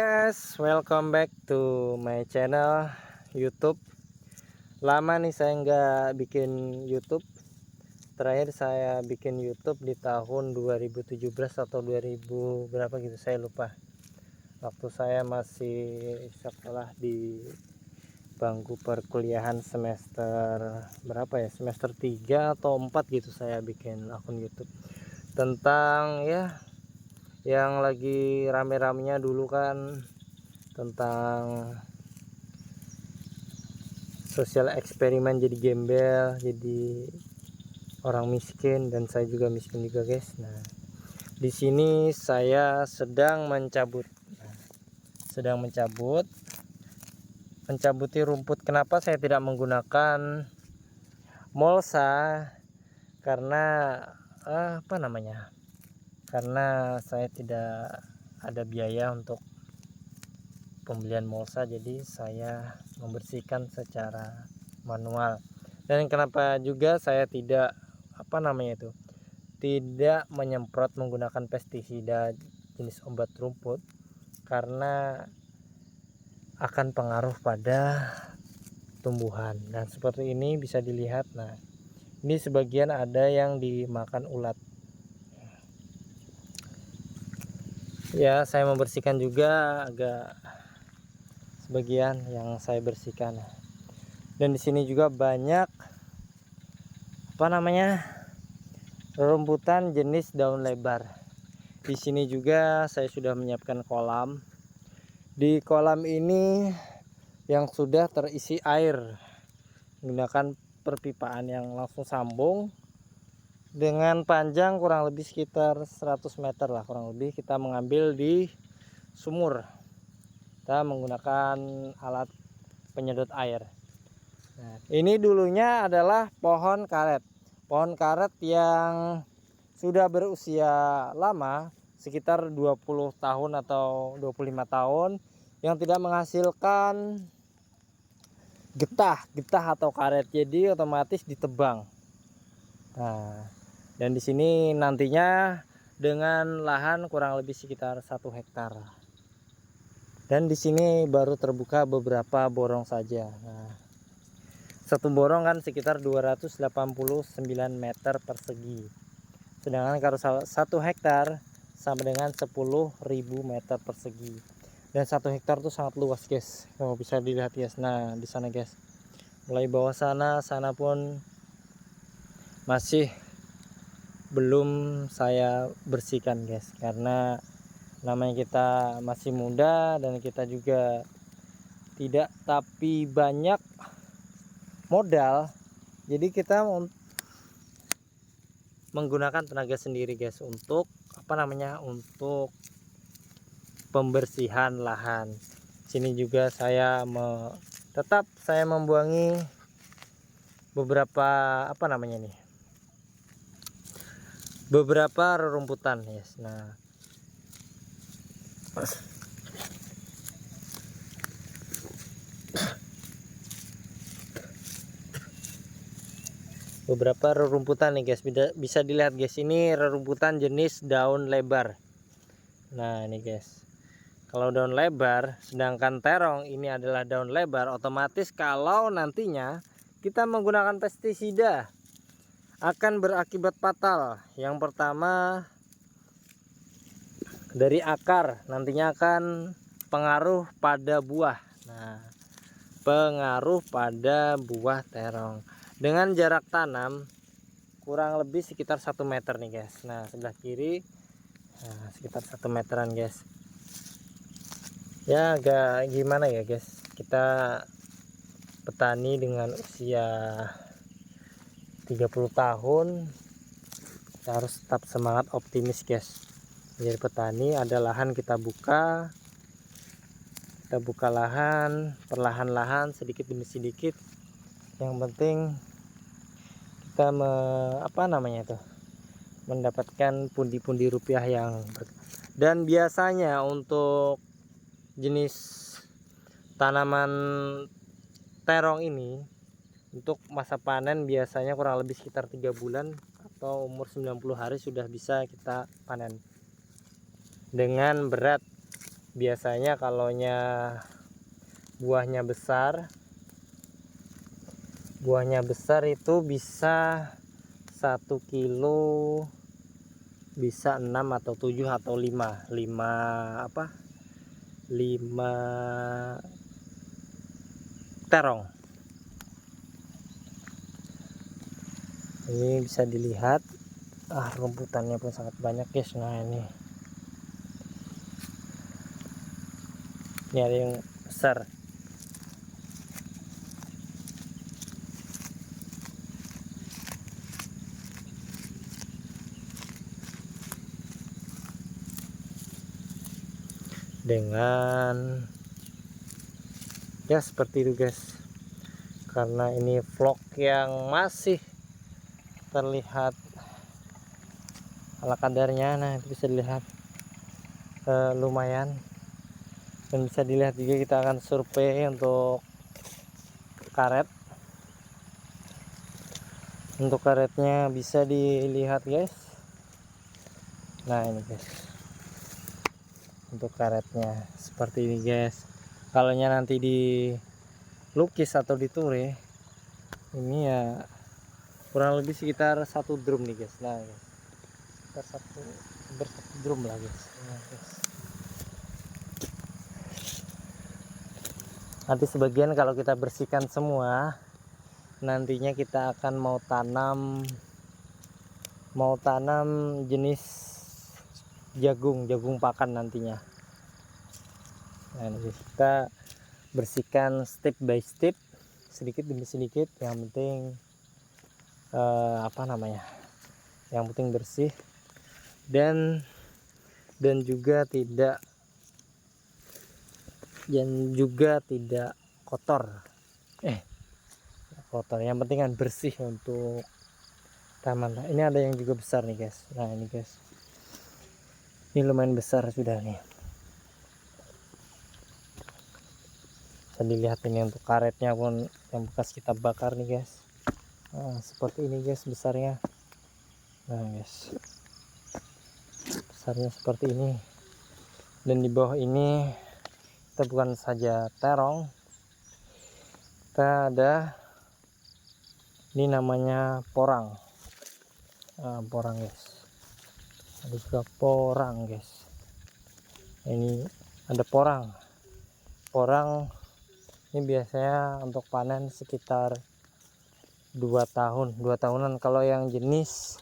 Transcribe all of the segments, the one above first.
Guys, welcome back to my channel YouTube. Lama nih saya nggak bikin YouTube. Terakhir saya bikin YouTube di tahun 2017 atau 2000 berapa gitu, saya lupa. Waktu saya masih sekolah di bangku perkuliahan semester berapa ya? Semester 3 atau 4 gitu, saya bikin akun YouTube tentang ya yang lagi rame-ramenya dulu kan, tentang sosial eksperimen jadi gembel, jadi orang miskin, dan saya juga miskin juga guys. Nah, di sini saya sedang mencabut, mencabuti rumput. Kenapa saya tidak menggunakan mulsa? Karena apa namanya? Karena saya tidak ada biaya untuk pembelian mulsa, jadi saya membersihkan secara manual. Dan kenapa juga saya tidak tidak menyemprot menggunakan pestisida jenis obat rumput, karena akan pengaruh pada tumbuhan. Dan seperti ini bisa dilihat, nah ini sebagian ada yang dimakan ulat. Ya, saya membersihkan juga, agak sebagian yang saya bersihkan. Dan di sini juga banyak rumputan jenis daun lebar. Di sini juga saya sudah menyiapkan kolam. Di kolam ini yang sudah terisi air menggunakan perpipaan yang langsung sambung dengan panjang kurang lebih sekitar 100 meter lah, kurang lebih. Kita mengambil di sumur, kita menggunakan alat penyedot air. Nah, ini dulunya adalah pohon karet yang sudah berusia lama, sekitar 20 tahun atau 25 tahun, yang tidak menghasilkan getah atau karet, jadi otomatis ditebang. Nah, dan di sini nantinya dengan lahan kurang lebih sekitar 1 hektar. Dan di sini baru terbuka beberapa borong saja. Nah, satu borong kan sekitar 289 meter persegi. Sedangkan kalau 1 hektar sama dengan 10.000 meter persegi. Dan 1 hektar itu sangat luas guys. Oh, bisa dilihat guys. Nah, di sana guys. Mulai bawah sana pun masih belum saya bersihkan guys, karena namanya kita masih muda dan kita juga tidak tapi banyak modal, jadi kita menggunakan tenaga sendiri guys untuk untuk pembersihan lahan. Sini juga saya tetap saya membuangi beberapa beberapa rerumputan guys. Nah, beberapa rerumputan nih guys, bisa dilihat guys, ini rerumputan jenis daun lebar. Nah, ini guys, kalau daun lebar, sedangkan terong ini adalah daun lebar, otomatis kalau nantinya kita menggunakan pestisida akan berakibat fatal. Yang pertama, dari akar nantinya akan pengaruh pada buah. Nah, pengaruh pada buah terong dengan jarak tanam kurang lebih sekitar 1 meter nih guys. Nah, sebelah kiri, nah, sekitar 1 meteran guys. Ya, agak gimana ya guys, kita petani dengan usia 30 tahun, kita harus tetap semangat, optimis guys. Jadi petani, ada lahan kita buka lahan perlahan-lahan, sedikit demi sedikit. Yang penting kita mendapatkan pundi-pundi rupiah yang dan biasanya untuk jenis tanaman terong ini untuk masa panen biasanya kurang lebih sekitar 3 bulan atau umur 90 hari sudah bisa kita panen dengan berat Biasanya kalaunya buahnya besar itu bisa 1 kilo, bisa 6 atau 7 atau 5 terong. Ini bisa dilihat, rumputannya pun sangat banyak guys. Nah ini ada yang besar. Dengan ya seperti itu guys, karena ini vlog yang masih terlihat ala kadarnya. Nah itu bisa dilihat lumayan, dan bisa dilihat juga kita akan survei untuk karet. Untuk karetnya bisa dilihat guys. Nah ini guys, untuk karetnya seperti ini guys. Kalau nanti dilukis atau dituri, ini ya kurang lebih sekitar 1 drum nih guys. Nah guys, sekitar satu drum lah guys. Nah, guys. Nanti sebagian kalau kita bersihkan semua, nantinya kita akan mau tanam jenis jagung pakan nantinya. Nah ini kita bersihkan step by step, sedikit demi sedikit. Yang penting yang penting bersih dan juga tidak kotor. Yang penting kan bersih untuk taman. Nah, ini ada yang juga besar nih guys. Nah ini guys, ini lumayan besar sudah nih. Bisa dilihat ini untuk karetnya pun yang bekas kita bakar nih guys. Nah, seperti ini guys besarnya. Nah guys, besarnya seperti ini. Dan di bawah ini kita bukan saja terong, kita ada ini namanya porang. Porang guys, ada juga porang guys. Ini ada porang ini biasanya untuk panen sekitar 2 tahunan kalau yang jenis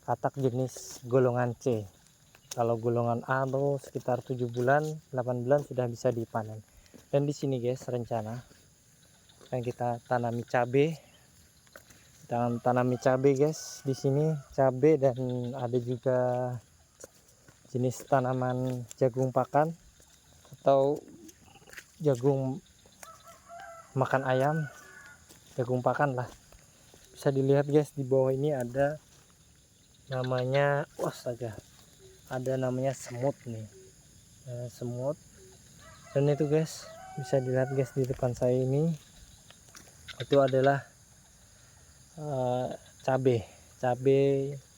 katak jenis golongan C. Kalau golongan A tuh sekitar 7 bulan 8 bulan sudah bisa dipanen. Dan di sini guys, rencana akan kita tanami cabai. Guys, di sini cabai, dan ada juga jenis tanaman jagung pakan atau jagung makan ayam, jagung pakan lah. Bisa dilihat guys, di bawah ini ada namanya namanya semut nih. Semut. Dan itu guys, bisa dilihat guys di depan saya ini, itu adalah cabai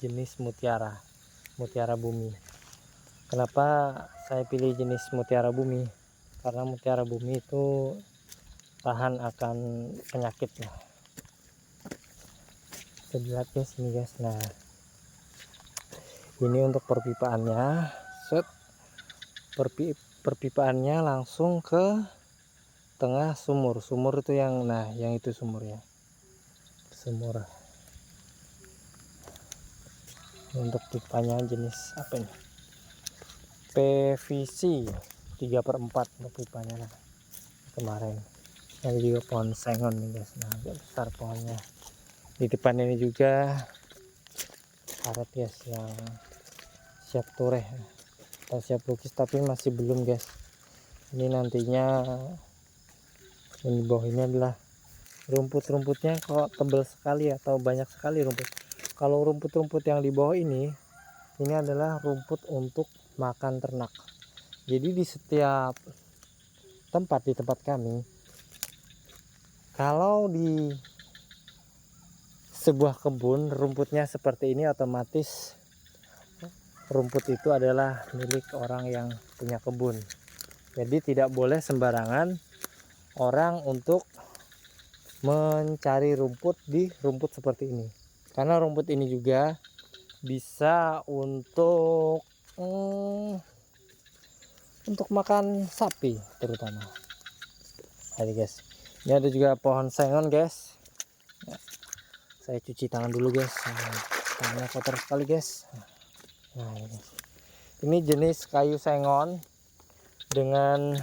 jenis mutiara bumi. Kenapa saya pilih jenis mutiara bumi? Karena mutiara bumi itu tahan akan penyakit ya. Bisa dilihat guys ini guys. Nah ini untuk perpipaannya. Perpipaannya langsung ke tengah sumur itu yang itu sumurnya. Untuk pipanya jenis apa ini? PVC 3/4 untuk pipanya lah. Kemarin ada juga pohon sengon nih guys. Nah agak besar pohonnya. Di depan ini juga karet guys yang siap tureh atau siap lukis, tapi masih belum guys. Ini nantinya di bawah ini adalah rumputnya kok tebal sekali atau banyak sekali rumput. Kalau rumput yang di bawah ini adalah rumput untuk makan ternak. Jadi di setiap tempat kami, kalau di sebuah kebun rumputnya seperti ini, otomatis rumput itu adalah milik orang yang punya kebun. Jadi tidak boleh sembarangan orang untuk mencari rumput di rumput seperti ini, karena rumput ini juga bisa untuk makan sapi terutama. Ini guys, ini ada juga pohon sengon guys. Saya cuci tangan dulu guys, tangannya kotor sekali guys. Nah ini guys, ini jenis kayu sengon dengan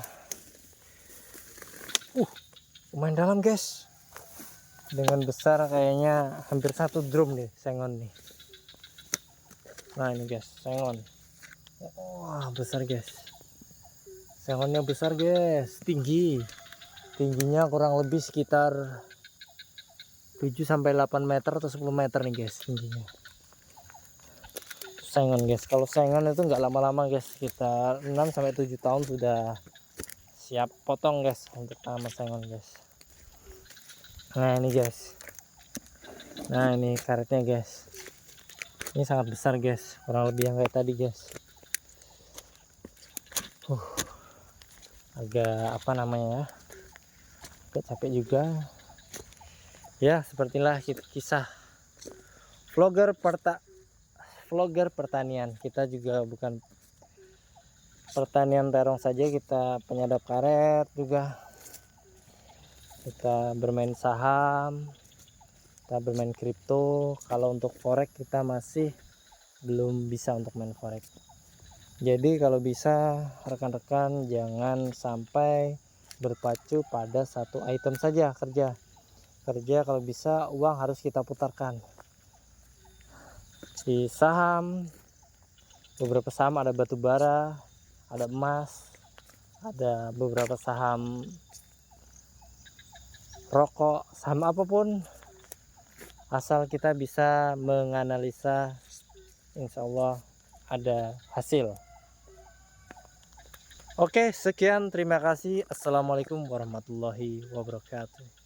lumayan dalam guys, dengan besar kayaknya hampir 1 drum nih sengon nih. Nah ini guys, sengon. Wah besar guys, sengonnya besar guys, tingginya kurang lebih sekitar 7-8 meter atau 10 meter nih guys tingginya. Sengon guys, kalau sengon itu nggak lama-lama guys, sekitar 6-7 tahun sudah siap potong guys untuk tanam sengon guys. Nah ini guys, nah ini karetnya guys, ini sangat besar guys, kurang lebih yang kayak tadi guys. Agak apa namanya ya, agak capek juga ya. Sepertilah kisah vlogger pertanian. Kita juga bukan pertanian terong saja, kita penyadap karet juga, kita bermain saham, kita bermain kripto. Kalau untuk forex kita masih belum bisa untuk main forex. Jadi kalau bisa rekan-rekan jangan sampai berpacu pada satu item saja. Kerja kalau bisa uang harus kita putarkan di saham. Beberapa saham ada batu bara, ada emas, ada beberapa saham rokok, saham apapun, asal kita bisa menganalisa, insya Allah ada hasil. Oke, sekian, terima kasih. Assalamualaikum warahmatullahi wabarakatuh.